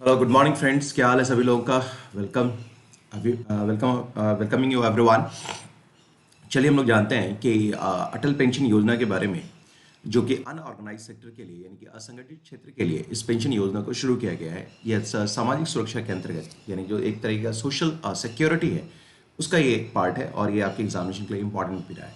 Hello good morning friends, क्या हाल है सभी लोगों का। वेलकम अभी वेलकमिंग यू एवरीवन। चलिए हम लोग जानते हैं कि अटल पेंशन योजना के बारे में, जो कि अनऑर्गेनाइज सेक्टर के लिए यानी कि असंगठित क्षेत्र के लिए इस पेंशन योजना को शुरू किया गया है। यह सामाजिक सुरक्षा के अंतर्गत यानी जो एक तरह का सोशल सिक्योरिटी है उसका ये पार्ट है, और ये आपके एग्जामिनेशन के लिए इंपॉर्टेंट भी रहा है।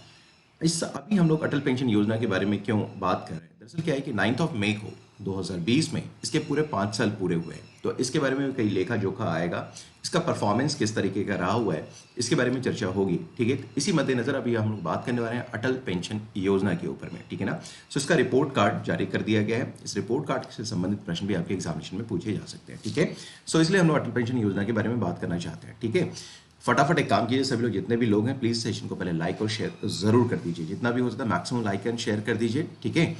इस अभी हम लोग अटल पेंशन योजना के बारे में क्यों बात कर रहे हैं, दरअसल क्या है कि 9 ऑफ मई को 2020 में इसके पूरे 5 साल पूरे हुए हैं। तो इसके बारे में कई लेखा जोखा आएगा, इसका परफॉर्मेंस किस तरीके का रहा हुआ है इसके बारे में चर्चा होगी। ठीक है, तो इसी मद्देनजर अभी हम लोग बात करने वाले हैं अटल पेंशन योजना के ऊपर में। ठीक है ना। सो इसका रिपोर्ट कार्ड जारी कर दिया गया है। इस रिपोर्ट कार्ड से संबंधित प्रश्न भी आपके एग्जामिनेशन में पूछे जा सकते हैं। ठीक है, सो इसलिए हम लोग अटल पेंशन योजना के बारे में बात करना चाहते हैं। ठीक है, फटाफट एक काम कीजिए, सभी लोग जितने भी लोग हैं प्लीज सेशन को पहले लाइक और शेयर जरूर कर दीजिए, जितना भी हो सकता है मैक्सिमम लाइक एंड शेयर कर दीजिए। ठीक है,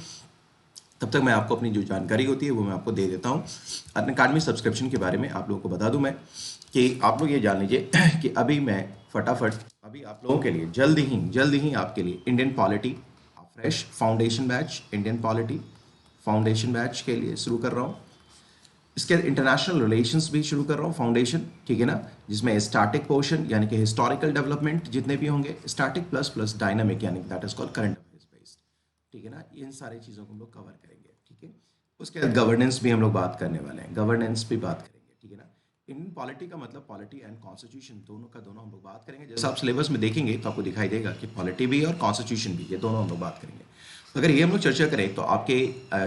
तब तक मैं आपको अपनी जो जानकारी होती है वो मैं आपको दे देता हूँ। अन अकाडमी सब्सक्रिप्शन के बारे में आप लोगों को बता दूं मैं कि आप लोग ये जान लीजिए कि अभी मैं फटाफट अभी आप लोगों के लिए जल्द ही आपके लिए Indian polity fresh foundation batch, Indian polity foundation batch के लिए शुरू कर रहा हूँ। इसके इंटरनेशनल रिलेशंस भी शुरू कर रहा हूँ फाउंडेशन। ठीक है ना, जिसमें स्टैटिक पोर्शन यानी कि हिस्टोरिकल डेवलपमेंट जितने भी होंगे, स्टैटिक प्लस प्लस डायनामिक यानी that is called current affairs based. ठीक है ना, इन सारी चीज़ों को हम लोग कवर करेंगे। ठीक है, उसके बाद गवर्नेंस भी हम लोग बात करने वाले हैं, गवर्नेंस भी बात करेंगे। ठीक है ना, इंडियन पॉलिटी का मतलब पॉलिटी एंड कॉन्स्टिट्यूशन दोनों का दोनों हम लोग बात करेंगे। जैसे आप सिलेबस में देखेंगे तो आपको दिखाई देगा कि पॉलिटी भी और कॉन्स्टिट्यूशन भी, ये दोनों हम लोग बात करेंगे। अगर ये हम लोग चर्चा करें तो आपके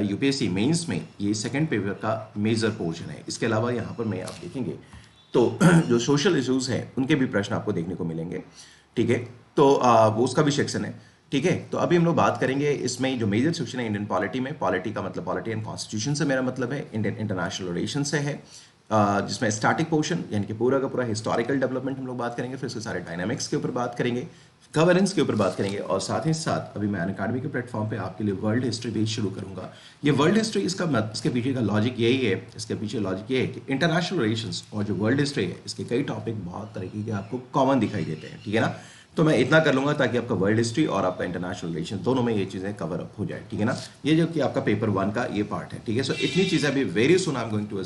यूपीएससी मेंस में ये सेकंड पेपर का मेजर पोर्शन है। इसके अलावा यहाँ पर मैं आप देखेंगे तो जो सोशल इश्यूज हैं उनके भी प्रश्न आपको देखने को मिलेंगे। ठीक है, तो वो उसका भी सेक्शन है। ठीक है, तो अभी हम लोग बात करेंगे इसमें जो मेजर सेक्शन है इंडियन पॉलिटी में। पॉलिटी का मतलब पॉलिटी एंड कॉन्स्टिट्यूशन से मेरा मतलब है, इंडियन इंटरनेशनल रिलेशन से है, जिसमें स्टैटिक पोर्शन यानी कि पूरा का पूरा हिस्टोरिकल डेवलपमेंट हम लोग बात करेंगे, फिर उसके सारे डायनामिक्स के ऊपर बात करेंगे, गवर्नेंस के ऊपर बात करेंगे, और साथ ही साथ अभी मैं अनअकैडमी के प्लेटफॉर्म पे आपके लिए वर्ल्ड हिस्ट्री भी शुरू करूंगा। ये वर्ल्ड हिस्ट्री इसके पीछे का लॉजिक यही है, इसके पीछे लॉजिक ये है कि इंटरनेशनल रिलेशंस और जो वर्ल्ड हिस्ट्री है इसके कई टॉपिक बहुत तरीके के आपको कॉमन दिखाई देते हैं। ठीक है ना, तो मैं इतना कर लूंगा ताकि आपका वर्ल्ड हिस्ट्री और आपका इंटरनेशनल रिलेशन दोनों में ये चीज़ें कवर अप हो जाए। ठीक है ना, ये जो कि आपका पेपर 1 का ये पार्ट है। ठीक है, सो इतनी चीज़ें अभी very soon I am going to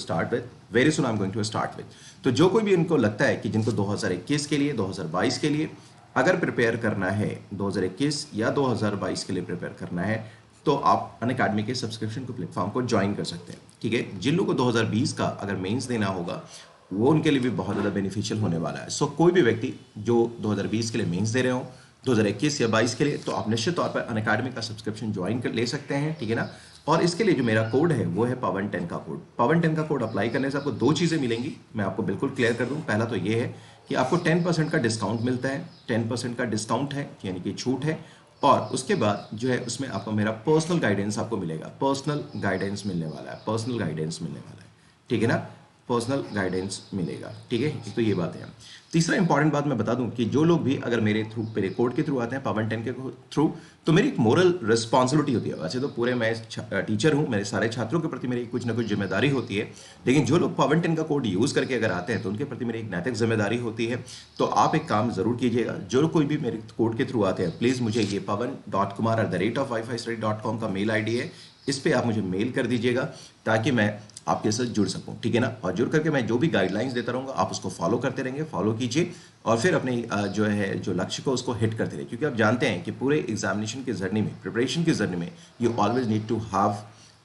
start with. तो जो कोई भी इनको लगता है कि जिनको 2021 के लिए 2022 के लिए अगर प्रिपेयर करना है, 2021 या 2022 के लिए प्रिपेयर करना है, तो आप अनअकैडमी के सब्सक्रिप्शन को प्लेटफॉर्म को ज्वाइन कर सकते हैं। ठीक है, जिन लोगों को 2020 का अगर मेंस देना होगा वो उनके लिए भी बहुत ज़्यादा बेनिफिशियल होने वाला है। सो कोई भी व्यक्ति जो 2020 के लिए मेंस दे रहे हो 2021 या 22 के लिए, तो आप निश्चित तौर पर अनअकैडमी का सब्सक्रिप्शन ज्वाइन कर ले सकते हैं। ठीक है ना, और इसके लिए जो मेरा कोड है वो है पवन 10 का कोड। पवन 10 का कोड अप्लाई करने से आपको दो चीज़ें मिलेंगी, मैं आपको बिल्कुल क्लियर कर दूं। पहला तो ये है कि आपको 10% का डिस्काउंट मिलता है, 10% का डिस्काउंट है यानी कि छूट है। और उसके बाद जो है उसमें आपको मेरा पर्सनल गाइडेंस आपको मिलेगा, पर्सनल गाइडेंस मिलने वाला है, पर्सनल गाइडेंस मिलने वाला है। ठीक है ना, पर्सनल गाइडेंस मिलेगा। ठीक है, तो ये बात है। तीसरा इंपॉर्टेंट बात मैं बता दूं कि जो लोग भी अगर मेरे कोड के थ्रू आते हैं, पवन 10 के थ्रू, तो मेरी एक मोरल रिस्पॉन्सिबिलिटी होती है। वैसे तो पूरे मैं टीचर हूं, मेरे सारे छात्रों के प्रति मेरी कुछ ना कुछ जिम्मेदारी होती है, लेकिन जो लोग पवन 10 का कोड यूज़ करके अगर आते हैं तो उनके प्रति मेरी एक नैतिक जिम्मेदारी होती है। तो आप एक काम जरूर कीजिएगा, जो कोई भी मेरे कोड के थ्रू आते हैं प्लीज़ मुझे ये pawan.kumar@wifi.com का मेल ID है, इस पर आप मुझे मेल कर दीजिएगा ताकि मैं आपके साथ जुड़ सकूं। ठीक है ना, और जुड़ करके मैं जो भी गाइडलाइंस देता रहूंगा आप उसको फॉलो करते रहेंगे, फॉलो कीजिए और फिर अपने जो लक्ष्य को उसको हिट करते रहिए। क्योंकि आप जानते हैं कि पूरे एग्जामिनेशन की जर्नी में, प्रिपरेशन की जर्नी में, you always need to have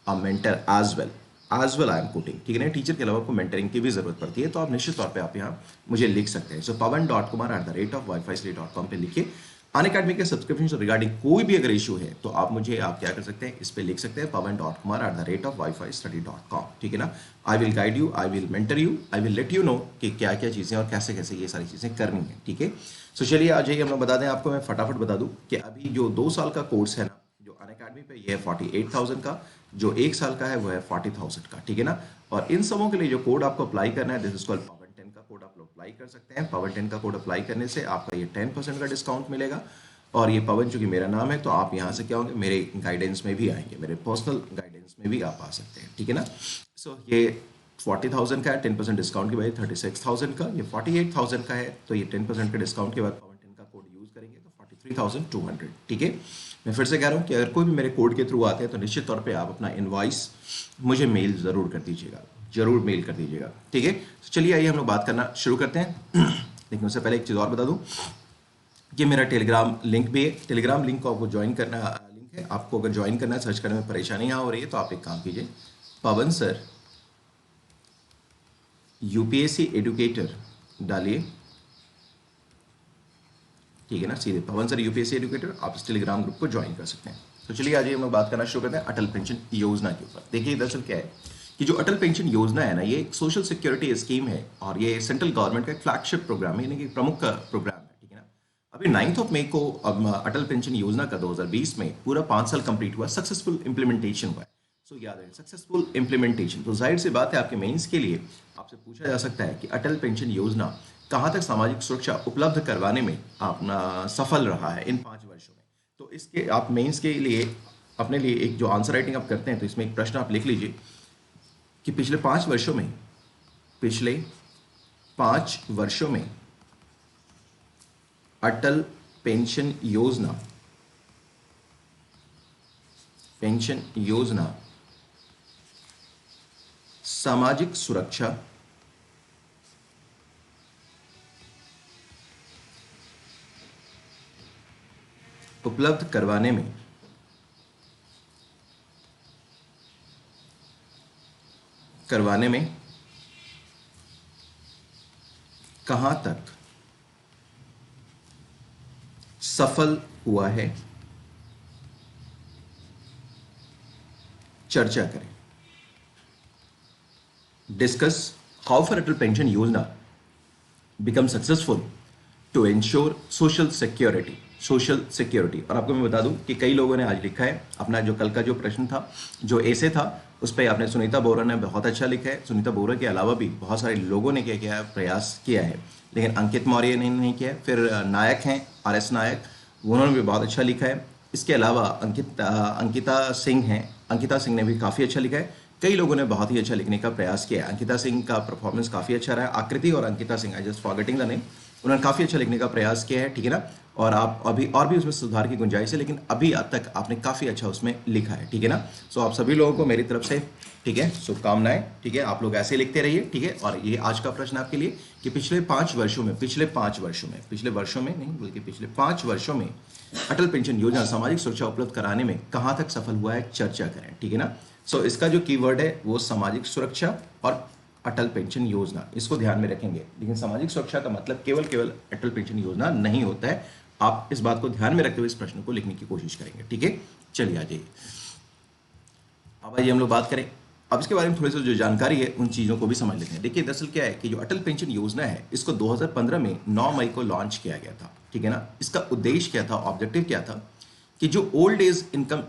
a mentor as well I am putting. ठीक है ना, टीचर के अलावा आपको मेंटरिंग की भी जरूरत पड़ती है, तो आप निश्चित तौर पे आप यहाँ मुझे लिख सकते हैं। सो pawan.kumar@wifi.com पे लिखिए। अनअकैडमी के सब्सक्रिप्शन से रिगार्डिंग कोई भी अगर इशू है तो आप क्या कर सकते हैं, इस पे लिख सकते हैं pawan.kumar@wifi.study.com। ठीक है ना, I will guide you, I will mentor you, I will let you know कि क्या क्या चीज़ें और कैसे कैसे ये सारी चीज़ें करनी है। ठीक है, सो चलिए आ जाइए, हम लोग बता दें आपको, मैं फटाफट बता दूं कि अभी जो 2 साल का कोर्स है ना, जो अनअकैडमी पे ये है 48,000 का, जो 1 साल का है वो है 40,000 का। ठीक है ना, और इन सबों के लिए जो कोड आपको अप्लाई करना है, दिस इज कॉल्ड पवन 10 का कोड, आप लोग अप्लाई कर सकते हैं। पवन 10 का कोड अप्लाई करने से आपका ये 10% का डिस्काउंट मिलेगा। और ये पवन चूंकि मेरा नाम है तो आप यहाँ से क्या होंगे, मेरे गाइडेंस में भी आएंगे, मेरे पर्सनल गाइडेंस में भी आप आ सकते हैं। ठीक है ना, सो ये 40,000 का है, 10% डिस्काउंट की वजह 36,000 का, ये 48,000 का है, तो ये 10% के डिस्काउंट के बाद पवन 10 का कोड यूज करेंगे तो 43,200। ठीक है, मैं फिर से कह रहा हूँ कि अगर कोई भी मेरे कोड के थ्रू आते हैं तो निश्चित तौर पे आप अपना इनवॉइस मुझे मेल ज़रूर कर दीजिएगा। जरूर मेल कर दीजिएगा, ठीक है। तो चलिए आइए हम लोग बात करना शुरू करते हैं। लेकिन उससे पहले एक चीज़ और बता दूं कि मेरा टेलीग्राम लिंक भी है। टेलीग्राम लिंक को आपको ज्वाइन करना लिंक है, आपको अगर ज्वाइन करना है, सर्च करने में परेशानी यहाँ हो रही है, तो आप एक काम कीजिए, पवन सर यूपीएससी एडुकेटर डालिए, ठीक है ना, सीधे पवन सर यूपीएससी एडुकेटर, आप इस टेलीग्राम ग्रुप को ज्वाइन कर सकते हैं। तो चलिए आज हम लोग बात करना शुरू करते हैं अटल पेंशन योजना के ऊपर। देखिए दरअसल क्या है कि जो अटल पेंशन योजना है ना, ये एक सोशल सिक्योरिटी स्कीम है और ये सेंट्रल गवर्नमेंट का एक फ्लैगशिप प्रोग्राम है, यानी कि प्रमुख प्रोग्राम है, ठीक है ना। अभी 9 मई को अटल पेंशन योजना का 2020 में पूरा 5 साल कंप्लीट हुआ, सक्सेसफुल इंप्लीमेंटेशन हुआ है। सो याद है सक्सेसफुल इंप्लीमेंटेशन, तो जाहिर सी बात है आपके मेंस के लिए आपसे पूछा जा सकता है कि अटल पेंशन योजना कहाँ तक सामाजिक सुरक्षा उपलब्ध करवाने में अपना सफल रहा है इन 5 वर्षों में। तो इसके आप मेंस के लिए अपने लिए एक जो आंसर राइटिंग आप करते हैं, तो इसमें एक प्रश्न आप लिख लीजिए कि पिछले 5 वर्षों में अटल पेंशन योजना सामाजिक सुरक्षा उपलब्ध करवाने में कहां तक सफल हुआ है, चर्चा करें। Discuss how for Atal pension Yojana become successful to ensure social security. और आपको मैं बता दूं कि कई लोगों ने आज लिखा है अपना, जो कल का जो प्रश्न था, जो ऐसे था, उस पर आपने सुनीता बोरा ने बहुत अच्छा लिखा है। सुनीता बोरा के अलावा भी बहुत सारे लोगों ने क्या किया है, प्रयास किया है, लेकिन अंकित मौर्य ने नहीं किया है। फिर नायक हैं RS नायक, उन्होंने भी बहुत अच्छा लिखा है। इसके अलावा अंकिता सिंह ने भी काफ़ी अच्छा लिखा है। कई लोगों ने बहुत ही अच्छा लिखने का प्रयास किया है। अंकिता सिंह का परफॉर्मेंस काफ़ी अच्छा रहा है। आकृति और Ankita Singh, I just forgetting the name, उन्होंने काफ़ी अच्छा लिखने का प्रयास किया है, ठीक है ना। और आप अभी और भी उसमें सुधार की गुंजाइश है, लेकिन अभी अब तक आपने काफ़ी अच्छा उसमें लिखा है, ठीक है ना। सो आप सभी लोगों को मेरी तरफ से, ठीक है, शुभकामनाएं, ठीक है। आप लोग ऐसे लिखते रहिए, ठीक है। और ये आज का प्रश्न आपके लिए कि पिछले 5 वर्षों में पिछले 5 वर्षों में अटल पेंशन योजना सामाजिक सुरक्षा उपलब्ध कराने में कहाँ तक सफल हुआ है, चर्चा करें, ठीक है ना। सो इसका जो कीवर्ड है वो सामाजिक सुरक्षा और अटल पेंशन योजना, इसको ध्यान में रखेंगे। लेकिन सामाजिक सुरक्षा का मतलब केवल अटल पेंशन योजना नहीं होता है। आप इस बात को ध्यान में रखते हुए इस प्रश्न को लिखने की कोशिश करेंगे, ठीक है। चलिए आ जाइए, अब आइए हम लोग बात करें अब इसके बारे में थोड़ी सी जो जानकारी है उन चीज़ों को भी समझ लेते हैं। देखिए दरअसल क्या है कि जो अटल पेंशन योजना है, इसको 2015 में 9 मई को लॉन्च किया गया था, ठीक है ना। इसका उद्देश्य क्या था, ऑब्जेक्टिव क्या था कि जो ओल्ड एज इनकम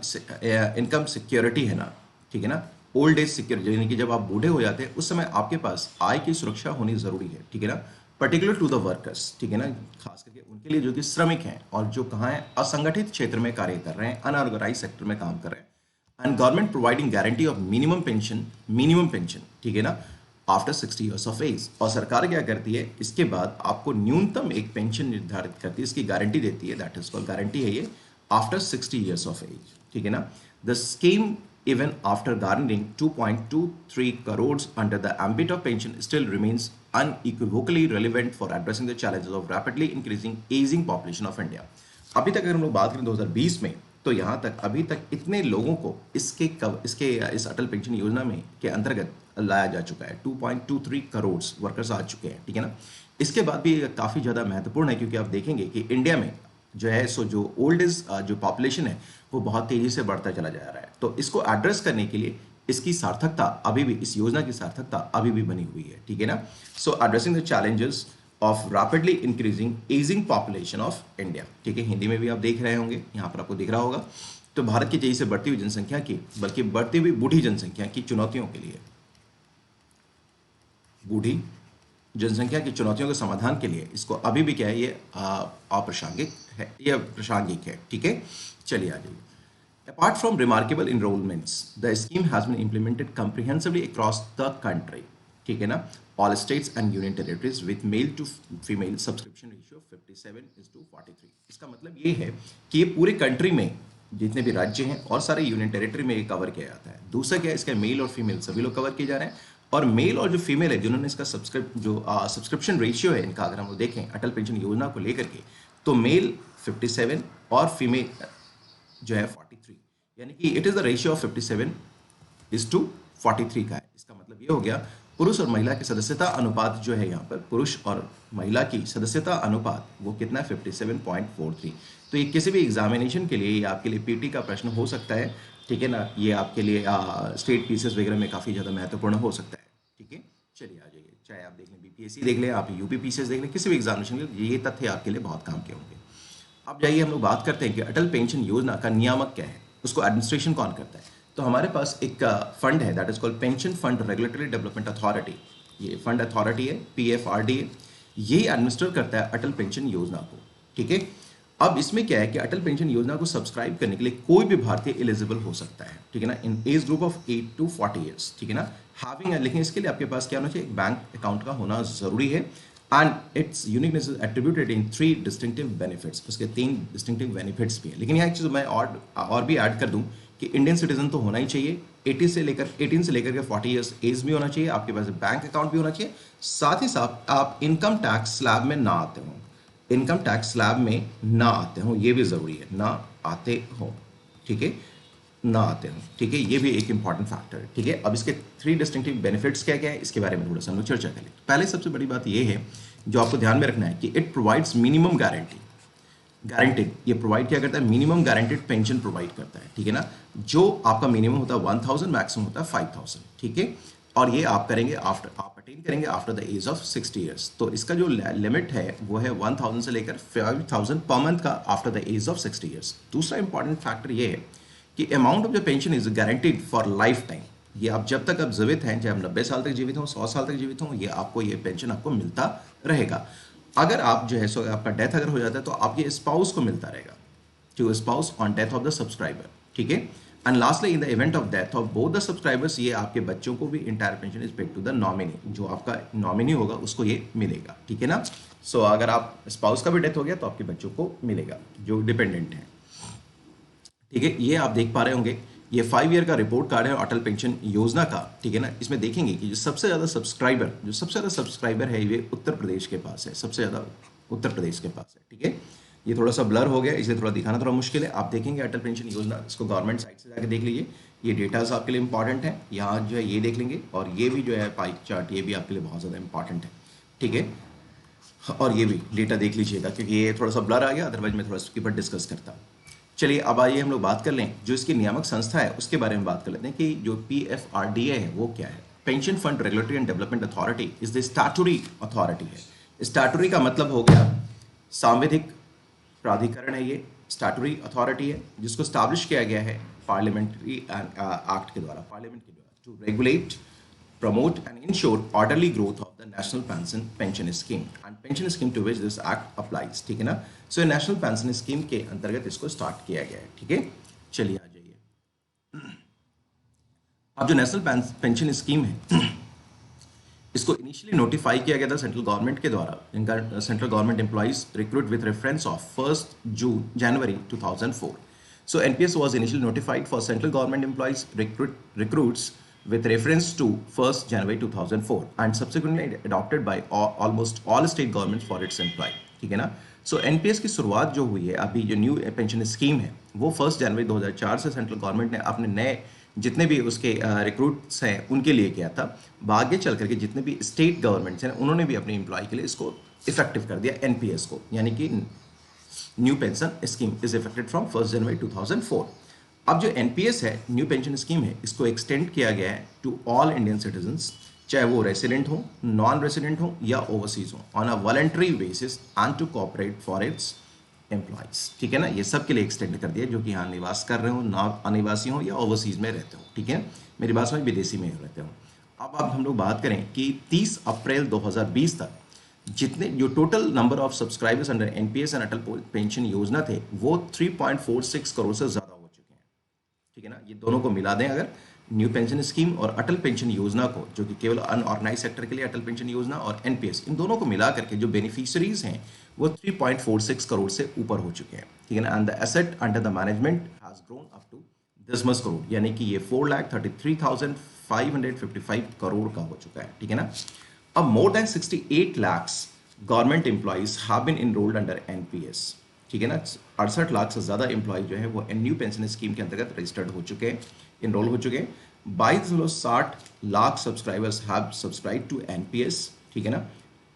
सिक्योरिटी है ना, ठीक है ना, ओल्ड एज सिक्योरिटी, यानी कि जब आप बूढ़े हो जाते हैं उस समय आपके पास आय की सुरक्षा होनी जरूरी है, ठीक है ना, पर्टिकुलर टू द वर्कर्स, ठीक है ना, खास करके उनके लिए जो कि श्रमिक हैं और जो कहाँ हैं, असंगठित क्षेत्र में कार्य कर रहे हैं, अनऑर्गेनाइज सेक्टर में काम कर रहे हैं। And government providing guarantee of minimum pension, ठीक है ना, आफ्टर 60 ईयर्स ऑफ एज। और सरकार क्या करती है, इसके बाद आपको न्यूनतम एक पेंशन निर्धारित करती है, इसकी गारंटी देती है, दैट इज कॉल्ड गारंटी है ये, आफ्टर 60 ईयर्स ऑफ एज, ठीक है ना। The scheme even after garnering 2.23 crores under the ambit of pension still remains unequivocally relevant for addressing the challenges of rapidly increasing aging population of India। अभी तक अगर हम लोग बात करें 2020 में, तो यहाँ तक अभी तक इतने लोगों को इस अटल पेंशन योजना में के अंतर्गत लाया जा चुका है, 2.23 करोड़ वर्कर्स आ चुके हैं, ठीक है ना। इसके बाद भी काफ़ी ज़्यादा महत्वपूर्ण है, क्योंकि आप देखेंगे कि इंडिया में जो है सो जो ओल्ड एज जो पॉपुलेशन है वो बहुत तेजी से बढ़ता चला जा रहा है। तो इसको एड्रेस करने के लिए इसकी सार्थकता अभी भी, इस योजना की सार्थकता अभी भी बनी हुई है, ठीक है ना। So addressing the challenges of rapidly increasing ageing population of India, ठीक है, हिंदी में भी आप देख रहे होंगे, यहाँ पर आपको दिख रहा होगा। तो भारत की तेजी से बढ़ती हुई जनसंख्या की, बल्कि बढ़ती हुई बूढ़ी जनसंख्या की चुनौतियों के लिए, बूढ़ी जनसंख्या की चुनौतियों के समाधान के लिए इसको अभी भी क्या है, ये अप्रासंगिक है, ये प्रासंगिक है, ठीक है। चलिए आ जाइए। Apart from remarkable enrollments, the scheme has been implemented comprehensively across the country, ठीक है ना, all states and union territories with male to female subscription ratio 57:43। इसका मतलब ये है कि ये पूरे कंट्री में जितने भी राज्य हैं और सारे यूनियन टेरिटरी में ये कवर किया जाता है। दूसरा क्या है, इसका मेल और फीमेल सभी लोग कवर किए जा रहे हैं। और मेल और जो फीमेल है जिन्होंने इसका सब्सक्रिप्शन रेशियो है इनका, अगर हम देखें अटल पेंशन योजना को लेकर के, तो मेल 57 और फीमेल जो है 43, यानी कि it is the ratio of 57:43 का है। इसका मतलब ये हो गया पुरुष और महिला की सदस्यता अनुपात जो है यहाँ पर, पुरुष और महिला की सदस्यता अनुपात वो कितना है 57.43। तो ये किसी भी एग्जामिनेशन के लिए, ये आपके लिए पीटी का प्रश्न हो सकता है, ठीक है ना, ये आपके लिए स्टेट पीसीएस वगैरह में काफ़ी ज़्यादा महत्वपूर्ण हो सकता है, ठीक है। चलिए आ जाइए, चाहे आप देख लें बीपीएससी देख लें, आप यूपी पीसीएस देख लें, किसी भी एग्जामिनेशन के लिए ये तथ्य आपके लिए बहुत काम के होंगे। अब जाइए हम लोग बात करते हैं कि अटल पेंशन योजना का नियामक क्या है, उसको एडमिनिस्ट्रेशन कौन करता है। तो हमारे पास एक फंड है, that is called pension fund regulatory development authority. ये फंड अथॉरिटी है, पीएफआरडीए, यही एडमिनिस्टर करता है अटल पेंशन योजना को, ठीक है। अब इसमें क्या है कि अटल पेंशन योजना को सब्सक्राइब करने के लिए कोई भी भारतीय एलिजिबल हो सकता है, ठीक है ना, in age group of 8 to 40 years, ठीक है ना, हैविंग, लेकिन इसके लिए आपके पास क्या होना चाहिए, एक बैंक अकाउंट का होना जरूरी है। And it's uniqueness is attributed in 3 distinctive benefits, उसके 3 डिस्टिंक्टिव बेनिफिट्स भी हैं। लेकिन यहाँ एक चीज़ मैं और भी ऐड कर दूं कि इंडियन सिटीजन तो होना ही चाहिए, 18 से लेकर के 40 ईयर्स एज भी होना चाहिए, आपके पास बैंक अकाउंट भी होना चाहिए, साथ ही साथ आप इनकम टैक्स स्लैब में ना आते हो, इनकम टैक्स स्लैब में ना आते हो, ये भी ज़रूरी है, ना आते हो, ठीक है, ना आते हो, ठीक है, ये भी एक इंपॉर्टेंट फैक्टर है, ठीक है। अब इसके 3 डिस्टिंक्टिव बेनिफिट्स क्या क्या है, इसके बारे में थोड़ा सा हम लोग चर्चा करें। पहले सबसे बड़ी बात ये है जो आपको ध्यान में रखना है कि इट प्रोवाइड्स मिनिमम गारंटेड, ये प्रोवाइड क्या करता है, मिनिमम गारंटेड पेंशन प्रोवाइड करता है, ठीक है ना, जो आपका मिनिमम होता है 1000, मैक्सिमम होता है 5000, ठीक है। और ये आप करेंगे आप अटेन करेंगे after the age of 60 years. तो इसका जो लिमिट है वो है 1000 से लेकर 5000 पर मंथ का after the age of 60 years. दूसरा इंपॉर्टेंट फैक्टर ये है कि amount of the pension is guaranteed for life time, ये आप जब तक आप जीवित हैं, चाहे आप 90 साल तक जीवित हों, 100 साल तक जीवित हों, ये पेंशन आपको मिलता रहेगा। अगर आप जो है सो आपका डेथ अगर हो जाता है तो आपके स्पाउस को मिलता रहेगा, to spouse on death of the subscriber, ठीक है। And lastly in the event of death of both the subscribers, ये आपके बच्चों को भी entire pension is paid to the nominee, जो आपका नॉमिनी होगा उसको ये मिलेगा, ठीक है ना। सो अगर आप स्पाउस का भी डेथ हो गया तो आपके बच्चों को मिलेगा जो डिपेंडेंट है, ठीक है। ये आप देख पा रहे होंगे, ये 5 ईयर का रिपोर्ट कार्ड है अटल पेंशन योजना का, ठीक है ना। इसमें देखेंगे कि जो सबसे ज़्यादा सब्सक्राइबर है ये उत्तर प्रदेश के पास है, सबसे ज़्यादा उत्तर प्रदेश के पास है, ठीक है। ये थोड़ा सा ब्लर हो गया, इसलिए थोड़ा दिखाना थोड़ा मुश्किल है। आप देखेंगे अटल पेंशन योजना, इसको गवर्नमेंट साइट से जाकर देख लीजिए, ये डेटाज आपके लिए इंपॉर्टेंट है, यहाँ जो है ये देख लेंगे, और ये भी जो है पाई चार्ट, ये भी आपके लिए बहुत ज़्यादा इंपॉर्टेंट है, ठीक है। और ये भी डेटा देख लीजिएगा क्योंकि ये थोड़ा सा ब्लर आ गया, अदरवाइज मैं थोड़ा इसके ऊपर डिस्कस करता। चलिए अब आइए हम लोग बात कर लें जो इसकी नियामक संस्था है उसके बारे में बात कर लेते हैं कि जो पीएफआरडीए है वो क्या है। Pension fund regulatory and development authority is the statutory authority है। स्टैट्यूटरी का मतलब हो गया सांविधिक प्राधिकरण है, ये स्टैट्यूटरी अथॉरिटी है जिसको स्टैब्लिश किया गया है पार्लियामेंट्री एक्ट के द्वारा, पार्लियामेंट के द्वारा, to regulate, promote and ensure orderly growth of the national pension scheme and pension scheme to which this act applies, ठीक है ना। सो नेशनल पेंशन स्कीम के अंतर्गत इसको स्टार्ट किया गया है, ठीक है। चलिए आ जाइए, अब जो नेशनल पेंशन स्कीम है इसको इनिशियली नोटिफाई किया गया था सेंट्रल गवर्नमेंट के द्वारा, इनका central government employees recruit with reference of 1 January 2004। So NPS was initially notified for central government employees recruits with reference to 1st January 2004 and subsequently adopted by almost all state governments for its employee, ठीक है ना। सो NPS की शुरुआत जो हुई है, अभी जो न्यू पेंशन स्कीम है वो 1 जनवरी 2004 से सेंट्रल गवर्नमेंट ने अपने नए जितने भी उसके रिक्रूट्स हैं उनके लिए किया था। आगे चल करके जितने भी स्टेट गवर्नमेंट्स हैं उन्होंने भी अपने एम्प्लॉय के लिए इसको इफेक्टिव कर दिया एनपीएस को, यानी कि new pension scheme is affected from 1 जनवरी 2004। अब जो एनपीएस है, न्यू पेंशन स्कीम है, इसको एक्सटेंड किया गया है टू ऑल इंडियन सिटीजन्स, चाहे वो रेसिडेंट हो, नॉन रेसिडेंट हो या ओवरसीज हो, on a voluntary basis and to cooperate for its employees, ठीक है ना। ये सब के लिए एक्सटेंड कर दिया जो कि यहाँ निवास कर रहे हो, ना अनिवासी हो या ओवरसीज में रहते हो, ठीक है। मेरी बात समझ, विदेशी में रहते हो। अब हम लोग बात करें कि 30 अप्रैल 2020 तक जितने जो total number of subscribers under NPS and Atal pension योजना थे वो 3.46 करोड़ से ज़्यादा हो चुके हैं, ठीक है ना। ये दोनों को मिला दें अगर, न्यू पेंशन स्कीम और अटल पेंशन योजना को, जो कि केवल अनऑर्गेनाइज सेक्टर के लिए अटल पेंशन योजना और एनपीएस, इन दोनों को मिला करके जो बेनिफिशियरीज हैं वो 3.46 करोड़ से ऊपर हो चुके हैं, ठीक है ना। And the asset under the management has grown up to 10 crore, यानी कि ये 4,33,555 करोड़ का हो चुका है, ठीक है ना। अब more than 68 lakhs government employees have been enrolled under NPS, ठीक है ना। 68 लाख से ज़्यादा एम्प्लॉय जो है वो न्यू पेंशन स्कीम के अंतर्गत रजिस्टर्ड हो चुके हैं, इनरोल हो चुके हैं। 22.60 lakh subscribers have subscribe to NPS, ठीक है ना,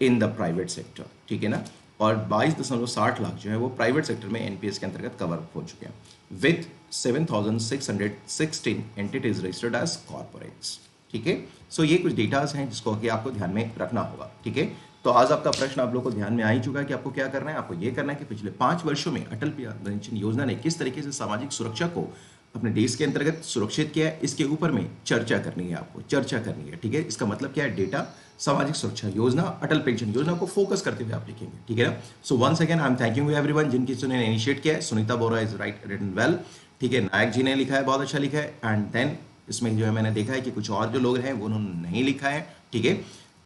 इन द प्राइवेट सेक्टर, ठीक है ना। और 22.60 लाख जो है वो प्राइवेट सेक्टर में एनपीएस के अंतर्गत कवर हो चुके हैं, with 7,616 entities registered as corporates, ठीक है। सो ये कुछ डेटाज हैं जिसको कि आपको ध्यान में रखना होगा, ठीक है। तो आज आपका प्रश्न आप लोग को ध्यान में आ ही चुका है कि आपको क्या करना है। आपको ये करना है कि पिछले 5 वर्षों में अटल पेंशन योजना ने किस तरीके से सामाजिक सुरक्षा को अपने देश के अंतर्गत सुरक्षित किया है, इसके ऊपर में चर्चा करनी है, आपको चर्चा करनी है, ठीक है। इसका मतलब क्या है, डेटा, सामाजिक सुरक्षा योजना, अटल पेंशन योजना को फोकस करते हुए आप लिखेंगे, ठीक है ना। So once again I am thanking you everyone जिनकी ने इनिशिएट किया है। Sunita Bora is right written well, ठीक है। नायक जी ने लिखा है, बहुत अच्छा लिखा है। एंड देन इसमें जो है मैंने देखा है कि कुछ और जो लोग हैं वो उन्होंने नहीं लिखा है, ठीक है।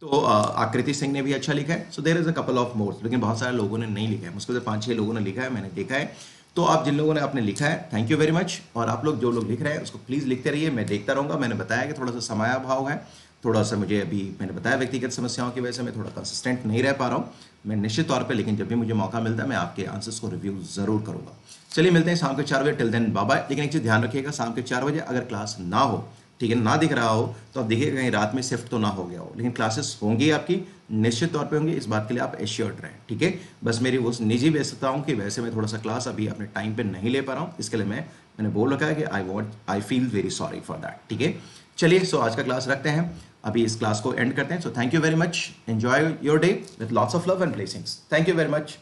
तो आकृति सिंह ने भी अच्छा लिखा है। So there is a couple of more, लेकिन बहुत सारे लोगों ने नहीं लिखा है, मुश्किल से 5-6 लोगों ने लिखा है, मैंने देखा है। तो आप जिन लोगों ने आपने लिखा है, थैंक यू वेरी मच। और आप लोग जो लोग लिख रहे हैं उसको प्लीज़ लिखते रहिए, मैं देखता रहूँगा। मैंने बताया कि थोड़ा सा समयाभाव है, थोड़ा सा मुझे अभी मैंने बताया व्यक्तिगत समस्याओं की वजह से मैं थोड़ा कंसिस्टेंट नहीं रह पा रहा हूँ। मैं निश्चित तौर पे, लेकिन जब भी मुझे मौका मिलता है मैं आपके आंसर्स को रिव्यू ज़रूर करूँगा। चलिए मिलते हैं शाम के 4 बजे, टिल देन बाय बाय। लेकिन एक चीज़ ध्यान रखिएगा, शाम के 4 बजे अगर क्लास ना हो, ठीक है, ना दिख रहा हो तो आप देखिएगा कहीं रात में शिफ्ट तो ना हो गया हो, लेकिन क्लासेस होंगी आपकी, निश्चित तौर पे होंगी, इस बात के लिए आप एश्योर्ड रहें, ठीक है। बस मेरी वो निजी व्यस्तता हूँ कि वैसे मैं थोड़ा सा क्लास अभी अपने टाइम पे नहीं ले पा रहा हूँ, इसके लिए मैंने बोल रखा है कि I feel very sorry for that, ठीक है। चलिए, सो आज का क्लास रखते हैं, अभी इस क्लास को एंड करते हैं। So thank you very much, enjoy your day with lots of love and blessings. Thank you very much.